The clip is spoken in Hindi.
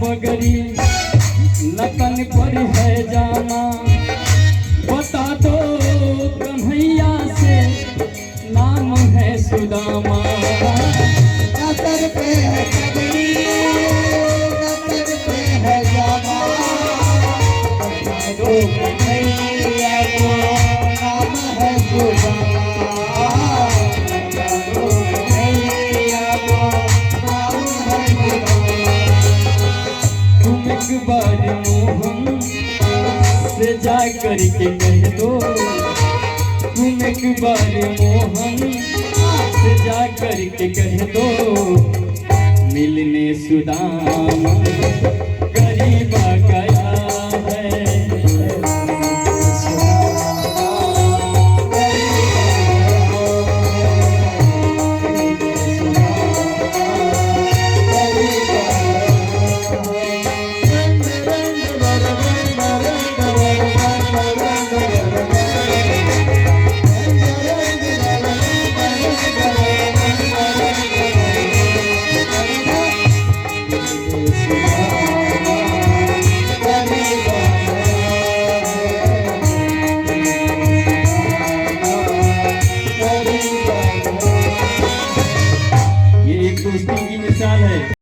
पगड़ी नतन पर है जामा, बता दो कन्हैया से नाम है सुदामा। नतन पे है पगड़ी, नतन पे है जामा, बता दो कन्हैया को नाम है सुदामा, बता दो कन्हैया को नाम है सुदामा। तुम एक बार मोहन से जा करके कह दो, तुम एक बार मोहन से जा करके कह दो, मिलने सुदामा गरीबा गया है। ये एक दोस्ती की मिसाल है।